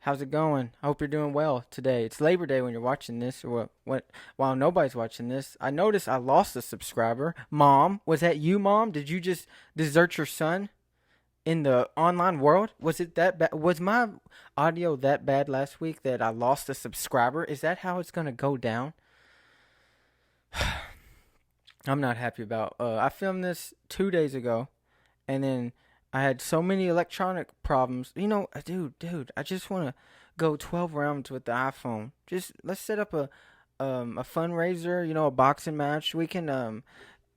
How's it going? I hope you're doing well today. It's Labor Day when you're watching this, or what? While nobody's watching this, I noticed I lost a subscriber. Mom, was that you, Mom? Did you just desert your son in the online world? Was it that bad? Was my audio that bad last week that I lost a subscriber? Is that how it's gonna go down? I'm not happy about. I filmed this 2 days ago, and then I had so many electronic problems. Dude, I just want to go 12 rounds with the iPhone. Just let's set up a fundraiser. A boxing match. We can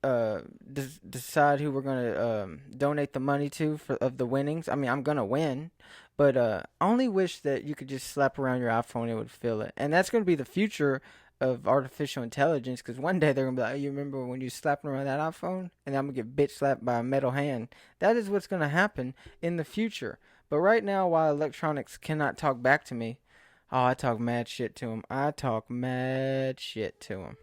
decide who we're gonna donate the money to for of the winnings. I mean, I'm gonna win, but I only wish that you could just slap around your iPhone and it would feel it. And that's gonna be the future of artificial intelligence, because one day they're gonna be like, "Oh, you remember when you slapping around that iPhone?" And I'm gonna get bitch slapped by a metal hand. That is what's gonna happen in the future. But right now, while electronics cannot talk back to me, oh, I talk mad shit to them. I talk mad shit to them.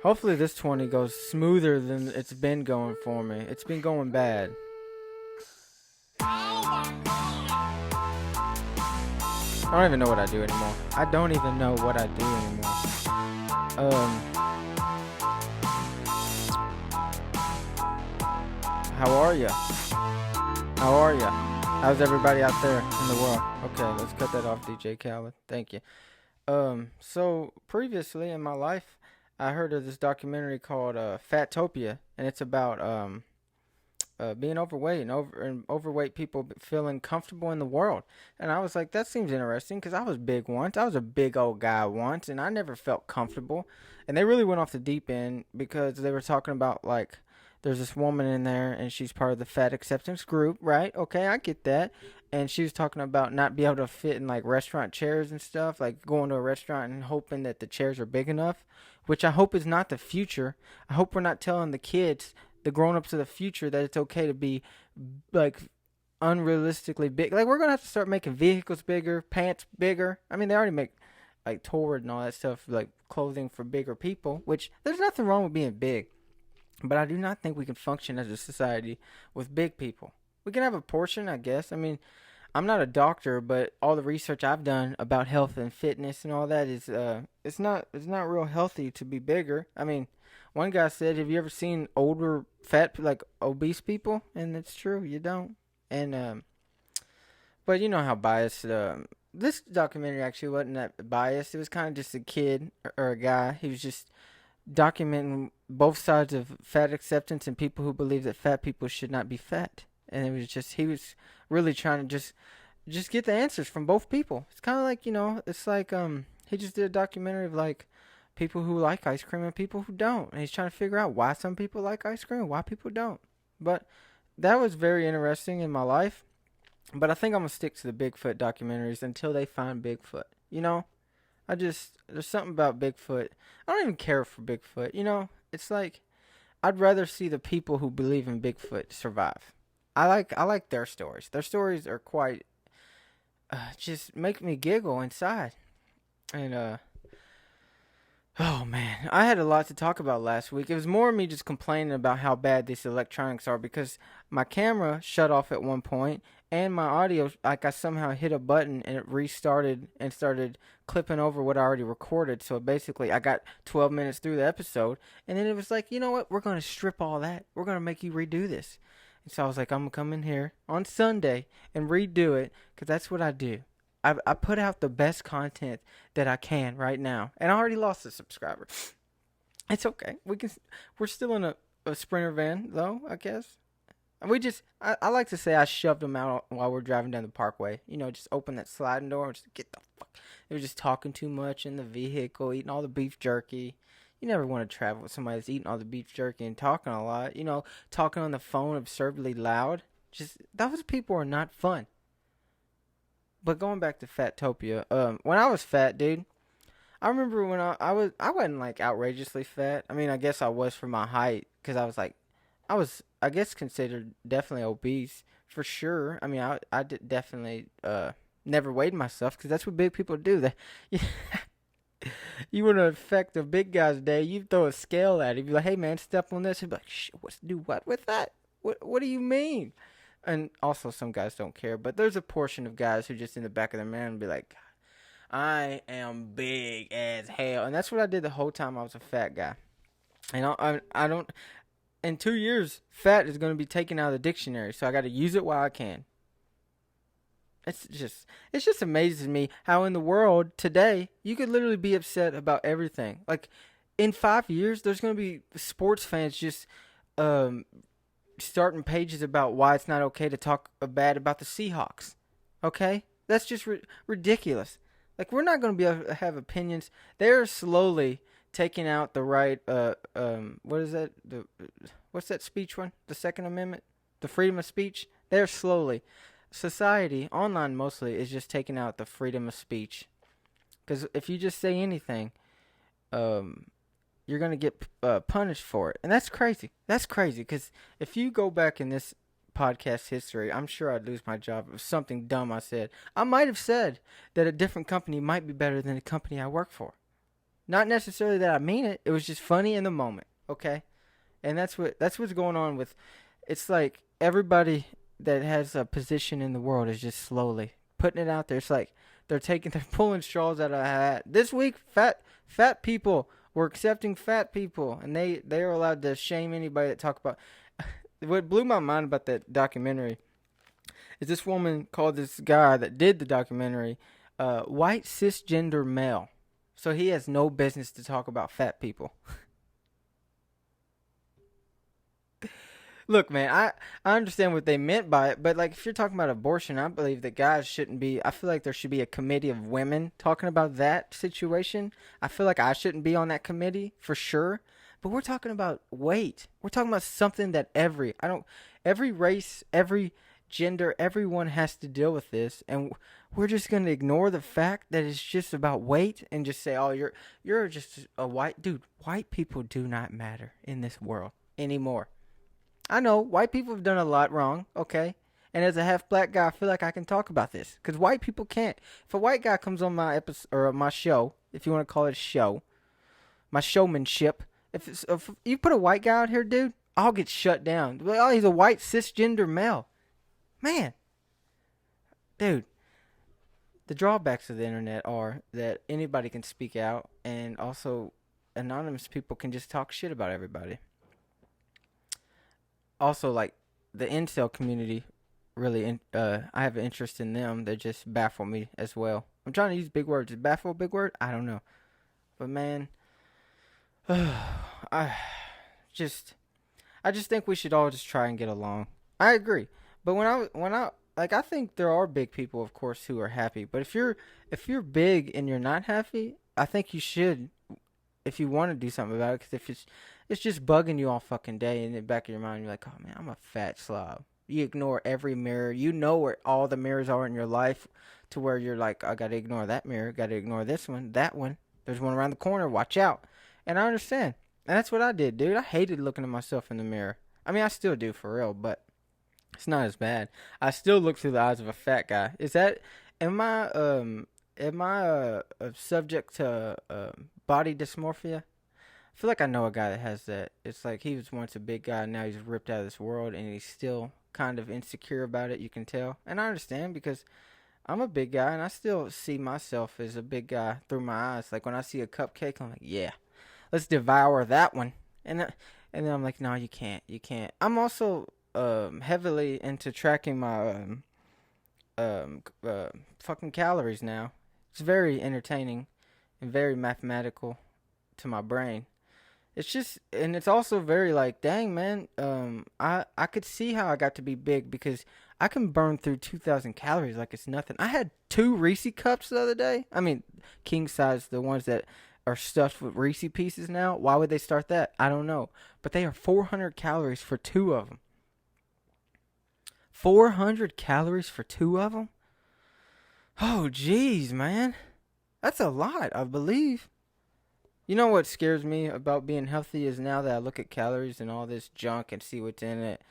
Hopefully this 20 goes smoother than it's been going for me. It's been going bad. I don't even know what I do anymore. I don't even know what I do anymore. How are ya? How are ya? How's everybody out there in the world? Okay, let's cut that off, DJ Khaled. Thank you. So previously in my life, I heard of this documentary called Fatopia, and it's about being overweight and overweight people feeling comfortable in the world. And I was like, that seems interesting because I was big once. I was a big old guy once, and I never felt comfortable. And they really went off the deep end because they were talking about like there's this woman in there and she's part of the fat acceptance group, right? Okay, I get that. And she was talking about not be able to fit in like restaurant chairs and stuff, like going to a restaurant and hoping that the chairs are big enough, which I hope is not the future. I hope we're not telling the kids, the grown-ups of the future, that it's okay to be like unrealistically big. Like we're gonna have to start making vehicles bigger, pants bigger. I mean, they already make like Torrid and all that stuff, like clothing for bigger people, which there's nothing wrong with being big. But I do not think we can function as a society with big people. We can have a portion, I guess. I mean, I'm not a doctor, but all the research I've done about health and fitness and all that is it's not real healthy to be bigger. I mean, one guy said, "Have you ever seen older fat like obese people?" And it's true, you don't. And but you know how biased this documentary actually wasn't that biased. It was kind of just a kid or a guy. He was just documenting both sides of fat acceptance and people who believe that fat people should not be fat. And it was just he was really trying to just get the answers from both people. It's kind of like, it's like he just did a documentary of like people who like ice cream and people who don't. And he's trying to figure out why some people like ice cream and why people don't. But that was very interesting in my life. But I think I'm going to stick to the Bigfoot documentaries until they find Bigfoot. There's something about Bigfoot. I don't even care for Bigfoot. It's like, I'd rather see the people who believe in Bigfoot survive. I like their stories. Their stories are quite, just make me giggle inside. And, oh man, I had a lot to talk about last week. It was more me just complaining about how bad these electronics are because my camera shut off at one point and my audio, like I somehow hit a button and it restarted and started clipping over what I already recorded. So basically I got 12 minutes through the episode and then it was like, you know what? We're going to strip all that. We're going to make you redo this. And so I was like, I'm going to come in here on Sunday and redo it because that's what I do. I put out the best content that I can right now, and I already lost a subscriber. It's okay. We're still in a Sprinter van though, I guess. I like to say I shoved them out while we're driving down the parkway. Just open that sliding door and just get the fuck. They were just talking too much in the vehicle, eating all the beef jerky. You never want to travel with somebody that's eating all the beef jerky and talking a lot. Talking on the phone absurdly loud. Those people are not fun. But going back to Fatopia, when I was fat, dude, I remember when I wasn't like outrageously fat. I mean, I guess I was for my height, because I was, I guess, considered definitely obese for sure. I mean, I did definitely never weighed myself, because that's what big people do. You want to affect a big guy's day, you throw a scale at him, you be like, "Hey man, step on this." He'd be like, "Shit, do what with that? What do you mean?" And also some guys don't care, but there's a portion of guys who just in the back of their mind be like, I am big as hell. And that's what I did the whole time I was a fat guy. And I don't, in 2 years, fat is going to be taken out of the dictionary, so I got to use it while I can. It's just amazes me how in the world today you could literally be upset about everything. Like in 5 years, there's going to be sports fans just um, starting pages about why it's not okay to talk bad about the Seahawks. Okay, that's just ridiculous. Like we're not going to be able to have opinions. They're slowly taking out the right. What is that? What's that speech one? The Second Amendment, the freedom of speech. They're slowly. Society, online mostly, is just taking out the freedom of speech. Because if you just say anything, um, you're gonna get punished for it, and that's crazy. That's crazy because if you go back in this podcast history, I'm sure I'd lose my job if something dumb I said. I might have said that a different company might be better than the company I work for. Not necessarily that I mean it. It was just funny in the moment. Okay, and that's what's going on with. It's like everybody that has a position in the world is just slowly putting it out there. It's like they're pulling straws out of a hat. This week, fat people were accepting fat people, and they are allowed to shame anybody that talk about. What blew my mind about that documentary is this woman called this guy that did the documentary white cisgender male. So he has no business to talk about fat people. Look, man, I understand what they meant by it, but like if you're talking about abortion, I believe that guys shouldn't be. I feel like there should be a committee of women talking about that situation. I feel like I shouldn't be on that committee for sure. But we're talking about weight. We're talking about something that every race, every gender, everyone has to deal with this, and we're just gonna ignore the fact that it's just about weight and just say, oh, you're just a white dude. White people do not matter in this world anymore. I know white people have done a lot wrong, okay? And as a half black guy, I feel like I can talk about this because white people can't. If a white guy comes on my episode or my show, if you want to call it a show, my showmanship, if you put a white guy out here, dude, I'll get shut down. Oh, he's a white cisgender male, man, dude. The drawbacks of the internet are that anybody can speak out, and also anonymous people can just talk shit about everybody. Also, like the incel community, really, I have an interest in them. They just baffle me as well. I'm trying to use big words. Is baffle a big word? I don't know, but man, I just, I just think we should all just try and get along. I agree, but when I like, I think there are big people, of course, who are happy. But if you're big and you're not happy, I think you should, if you want to do something about it, because if it's just bugging you all fucking day in the back of your mind, you're like, oh man, I'm a fat slob. You ignore every mirror. You know where all the mirrors are in your life, to where you're like, I gotta ignore that mirror, gotta ignore this one, that one. There's one around the corner. Watch out. And I understand. And that's what I did, dude. I hated looking at myself in the mirror. I mean, I still do for real, but it's not as bad. I still look through the eyes of a fat guy. Am I subject to body dysmorphia? I feel like I know a guy that has that. It's like he was once a big guy, and now he's ripped out of this world, and he's still kind of insecure about it. You can tell, and I understand because I'm a big guy, and I still see myself as a big guy through my eyes. Like when I see a cupcake, I'm like, yeah, let's devour that one. And then I'm like, no, you can't. I'm also heavily into tracking my fucking calories now. It's very entertaining and very mathematical to my brain. It's just, and it's also very like, dang man, I could see how I got to be big because I can burn through 2,000 calories like it's nothing. I had 2 Reese cups the other day. I mean, king size, the ones that are stuffed with Reese pieces now. Why would they start that? I don't know. But they are 400 calories for 2 of them. 400 calories for 2 of them? Oh, jeez, man. That's a lot, I believe. You know what scares me about being healthy is now that I look at calories and all this junk and see what's in it.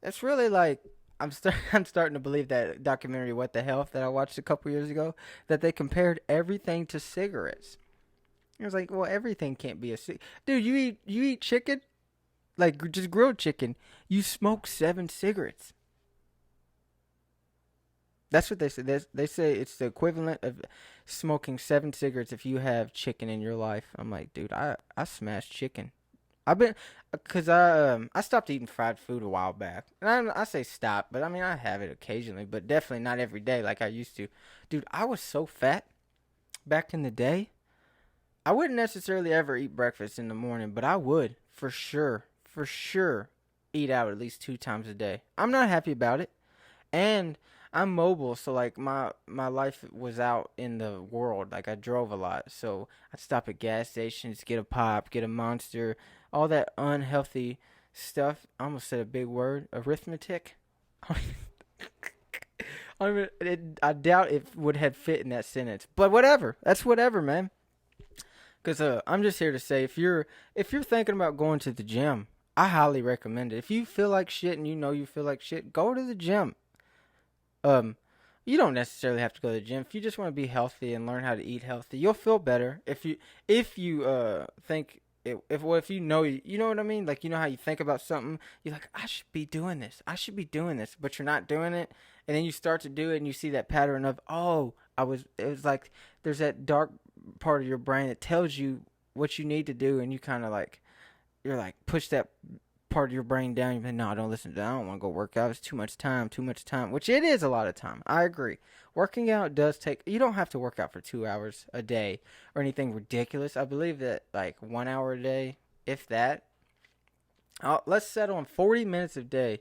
It's really like I'm starting to believe that documentary What the Health that I watched a couple years ago, that they compared everything to cigarettes. It was like, well, everything can't be a cigarette. Dude, you eat chicken, like just grilled chicken. You smoke 7 cigarettes. That's what they say. They say it's the equivalent of smoking 7 cigarettes if you have chicken in your life. I'm like, dude, I smash chicken. I've been, cause I stopped eating fried food a while back, and I say stop, but I mean I have it occasionally, but definitely not every day like I used to. Dude, I was so fat back in the day. I wouldn't necessarily ever eat breakfast in the morning, but I would for sure, eat out at least 2 times a day. I'm not happy about it, and I'm mobile, so like my life was out in the world. Like I drove a lot, so I'd stop at gas stations, get a pop, get a monster, all that unhealthy stuff. I almost said a big word, arithmetic. I doubt it would have fit in that sentence, but whatever. That's whatever, man. Cause I'm just here to say, if you're thinking about going to the gym, I highly recommend it. If you feel like shit and you know you feel like shit, go to the gym. Um, you don't necessarily have to go to the gym. If you just want to be healthy and learn how to eat healthy, you'll feel better. If you think if you know you know what I mean. Like you know how you think about something, you're like I should be doing this. I should be doing this, but you're not doing it, and then you start to do it, and you see that pattern of oh I was. It was like there's that dark part of your brain that tells you what you need to do, and you kind of like you're like push that part of your brain down. You're like, no, don't listen to that. I don't want to go work out. It's too much time, which it is a lot of time. I agree. Working out does take, you don't have to work out for 2 hours a day or anything ridiculous. I believe that like 1 hour a day, if that, let's settle on 40 minutes a day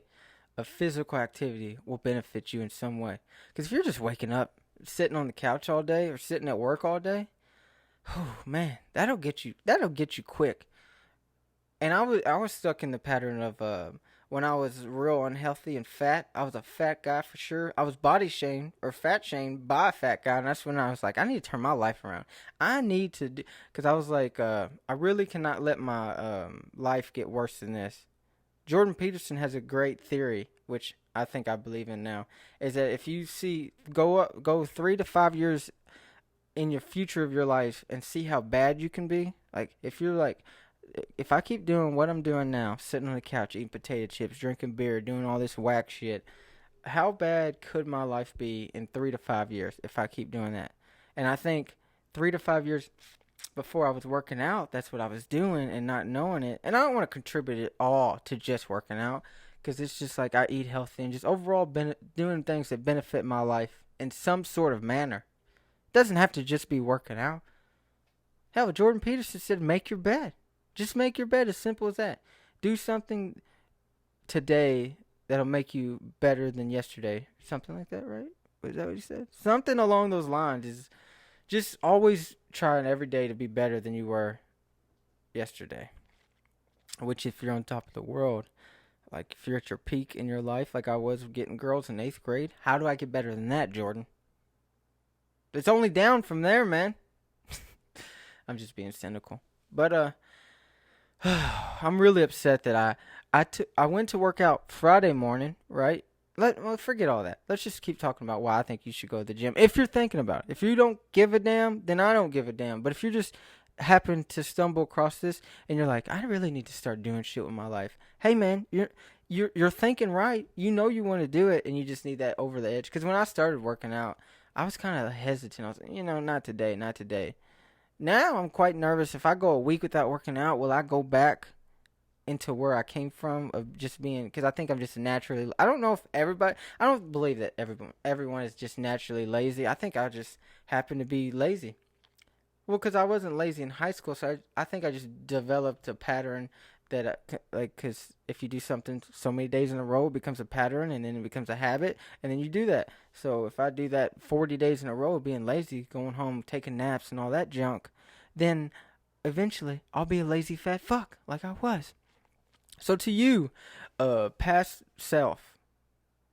of physical activity will benefit you in some way. Because if you're just waking up, sitting on the couch all day or sitting at work all day, oh man, that'll get you quick. And I was stuck in the pattern of when I was real unhealthy and fat. I was a fat guy for sure. I was body shamed or fat shamed by a fat guy, and that's when I was like, I need to turn my life around. I need to do because I was like, I really cannot let my life get worse than this. Jordan Peterson has a great theory, which I think I believe in now, is that if you see go 3 to 5 years in your future of your life and see how bad you can be. Like if you're like if I keep doing what I'm doing now, sitting on the couch, eating potato chips, drinking beer, doing all this whack shit, how bad could my life be in 3 to 5 years if I keep doing that? And I think 3 to 5 years before I was working out, that's what I was doing and not knowing it. And I don't want to contribute it all to just working out because it's just like I eat healthy and just overall doing things that benefit my life in some sort of manner. It doesn't have to just be working out. Hell, Jordan Peterson said, make your bed. Just make your bed, as simple as that. Do something today that'll make you better than yesterday. Something like that, right? Was that what you said? Something along those lines is just always trying every day to be better than you were yesterday. Which, if you're on top of the world, like if you're at your peak in your life, like I was getting girls in 8th grade, how do I get better than that, Jordan? It's only down from there, man. I'm just being cynical. But, I'm really upset that I went to work out Friday morning, right? Well, forget all that. Let's just keep talking about why I think you should go to the gym. If you're thinking about it. If you don't give a damn, then I don't give a damn. But if you just happen to stumble across this and you're like, I really need to start doing shit with my life. Hey man, you're thinking right. You know you want to do it and you just need that over the edge. Cuz when I started working out, I was kind of hesitant. I was like, not today, not today. Now I'm quite nervous. If I go a week without working out, will I go back into where I came from of just being? Because I think I'm just naturally. I don't know if everybody. I don't believe that everyone is just naturally lazy. I think I just happen to be lazy. Well, because I wasn't lazy in high school, so I think I just developed a pattern that like because if you do something so many days in a row, it becomes a pattern, and then it becomes a habit, and then you do that. So if I do that 40 days in a row of being lazy, going home, taking naps, and all that junk, then eventually I'll be a lazy fat fuck like I was. So to you, past self,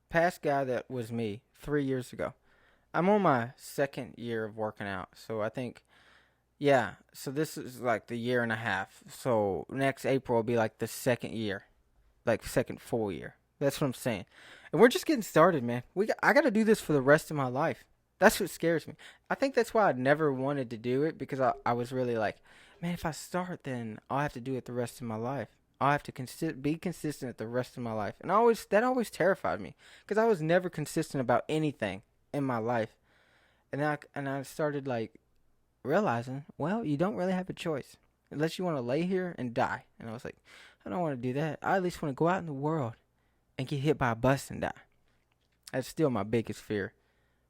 past guy that was me 3 years ago, I'm on my second year of working out. So I think yeah, so this is like the year and a half. So next April will be like the second year, like second full year. That's what I'm saying. And we're just getting started, man. I got to do this for the rest of my life. That's what scares me. I think that's why I never wanted to do it because I was really like, man, if I start, then I'll have to do it the rest of my life. I'll have to be consistent the rest of my life. And that always terrified me because I was never consistent about anything. in my life. And I started like realizing, well, you don't really have a choice unless you want to lay here and die. And I was like, I don't want to do that. I at least want to go out in the world and get hit by a bus and die. That's still my biggest fear.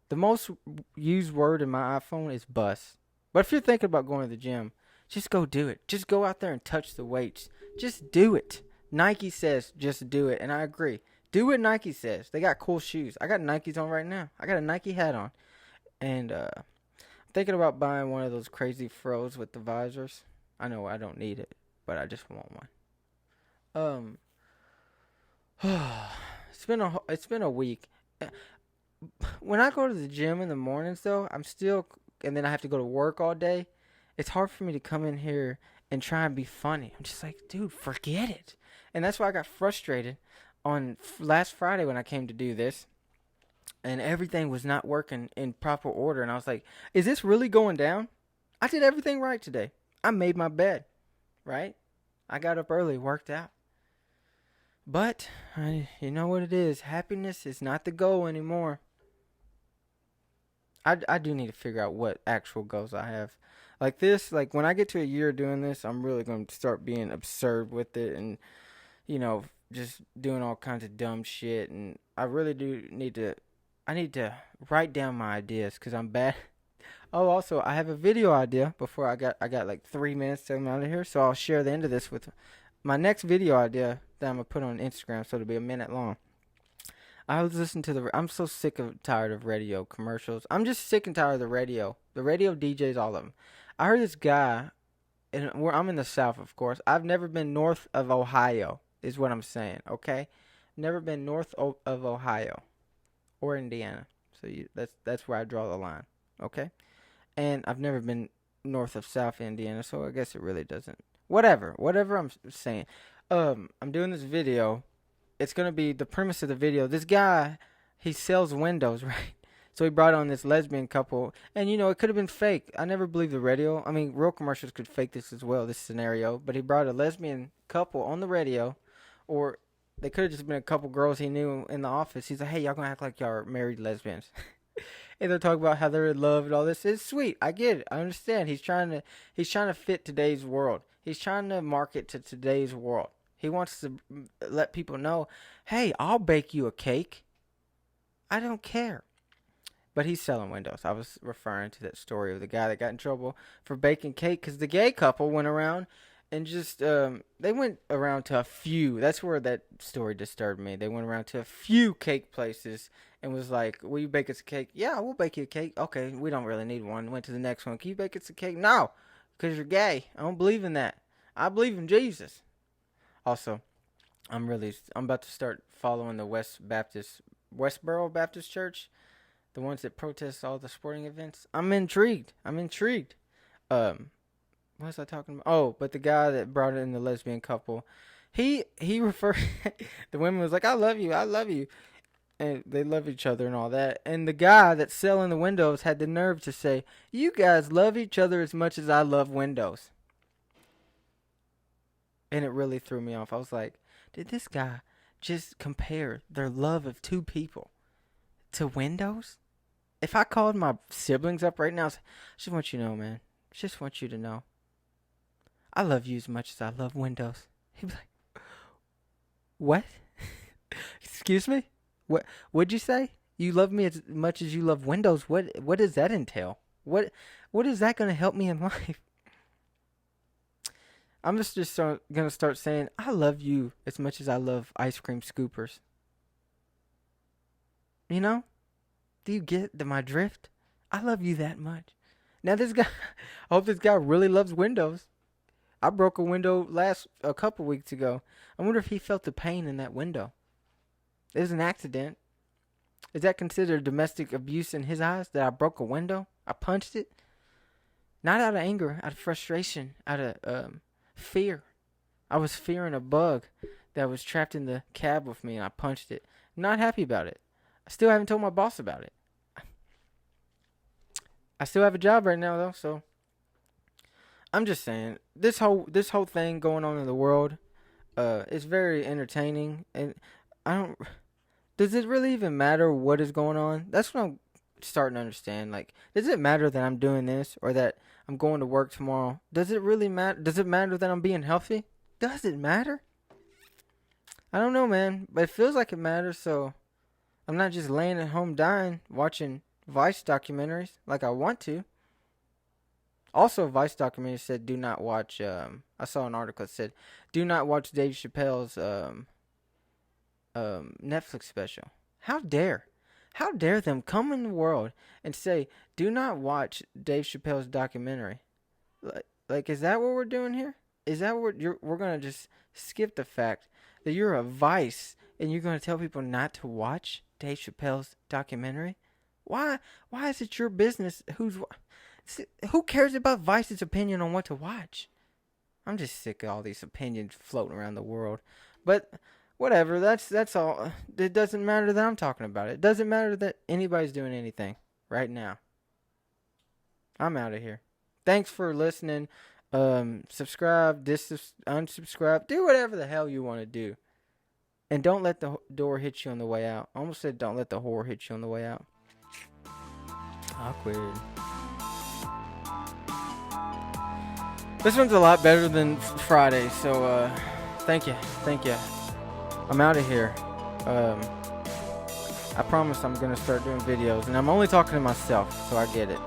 The most used word in my iPhone is bus. But if you're thinking about going to the gym, just go do it. Just go out there and touch the weights. Just do it. Nike says just do it, and I agree. Do what Nike says. They got cool shoes. I got Nikes on right now. I got a Nike hat on. And I'm thinking about buying one of those crazy fros with the visors. I know I don't need it, but I just want one. It's been a week. When I go to the gym in the mornings though, and then I have to go to work all day. It's hard for me to come in here and try and be funny. I'm just like, dude, forget it. And that's why I got frustrated on last Friday when I came to do this, and everything was not working in proper order. And I was like, is this really going down? I did everything right today. I made my bed, right? I got up early, worked out. But you know what it is. Happiness is not the goal anymore. I do need to figure out what actual goals I have. Like this, like when I get to a year doing this, I'm really going to start being absurd with it and, just doing all kinds of dumb shit. And I really do I need to write down my ideas because I'm bad. Oh, also, I have a video idea before I got like 3 minutes to come out of here. So I'll share the end of this with my next video idea that I'm going to put on Instagram. So it'll be a minute long. I was listening to I'm so sick of tired of radio commercials. I'm just sick and tired of the radio. The radio DJs, all of them. I heard this guy, and I'm in the South, of course. I've never been north of Ohio, is what I'm saying. Okay, never been north of Ohio or Indiana. So that's where I draw the line. Okay, and I've never been north of South Indiana, so I guess it really doesn't. Whatever I'm saying. I'm doing this video. It's going to be the premise of the video. This guy, he sells windows, right? So he brought on this lesbian couple. And, it could have been fake. I never believed the radio. I mean, real commercials could fake this as well, this scenario. But he brought a lesbian couple on the radio. Or they could have just been a couple girls he knew in the office. He's like, hey, y'all going to act like y'all are married lesbians. And they're talking about how they're in love and all this. It's sweet. I get it. I understand. He's trying to fit today's world. He's trying to market to today's world. He wants to let people know, hey, I'll bake you a cake. I don't care. But he's selling windows. I was referring to that story of the guy that got in trouble for baking cake because the gay couple went around and just, they went around to a few. That's where that story disturbed me. They went around to a few cake places and was like, will you bake us a cake? Yeah, we'll bake you a cake. Okay, we don't really need one. Went to the next one. Can you bake us a cake? No, because you're gay. I don't believe in that. I believe in Jesus. Also, I'm about to start following the Westboro Baptist Church, the ones that protest all the sporting events. I'm intrigued. What was I talking about? Oh, but the guy that brought in the lesbian couple, he referred. The women was like, I love you, and they love each other and all that. And the guy that's selling the windows had the nerve to say, you guys love each other as much as I love windows. And it really threw me off. I was like, did this guy just compare their love of two people to windows? If I called my siblings up right now, I just want you to know, man. Just want you to know. I love you as much as I love windows. He'd be like, what? Excuse me? What'd you say? You love me as much as you love windows? What does that entail? What is that going to help me in life? I'm just going to start saying, I love you as much as I love ice cream scoopers. Do you get my drift? I love you that much. Now this guy, I hope this guy really loves windows. I broke a window a couple weeks ago. I wonder if he felt the pain in that window. It was an accident. Is that considered domestic abuse in his eyes that I broke a window? I punched it? Not out of anger, out of frustration, out of fear. I was fearing a bug that was trapped in the cab with me, and I punched it. I'm not happy about it. I still haven't told my boss about it. I still have a job right now, though, so I'm just saying this whole thing going on in the world, is very entertaining, and I don't. Does it really even matter what is going on? That's what starting to understand. Like, does it matter that I'm doing this or that I'm going to work tomorrow? Does it really matter? Does it matter that I'm being healthy? Does it matter? I don't know, man, but it feels like it matters. So I'm not just laying at home dying watching Vice documentaries like I want to. Also, Vice documentary said do not watch. I saw an article that said do not watch Dave Chappelle's Netflix special. How dare? How dare them come in the world and say do not watch Dave Chappelle's documentary? Like is that what we're doing here? Is that what we're gonna just skip the fact that you're a Vice and you're gonna tell people not to watch Dave Chappelle's documentary? Why? Why is it your business? Who cares about Vice's opinion on what to watch? I'm just sick of all these opinions floating around the world. But whatever, that's all. It doesn't matter that I'm talking about it. It doesn't matter that anybody's doing anything right now. I'm out of here. Thanks for listening. Subscribe, unsubscribe, do whatever the hell you want to do. And don't let the door hit you on the way out. I almost said don't let the whore hit you on the way out. Awkward. This one's a lot better than Friday, so thank you. I'm out of here. I promise I'm gonna start doing videos, and I'm only talking to myself, so I get it.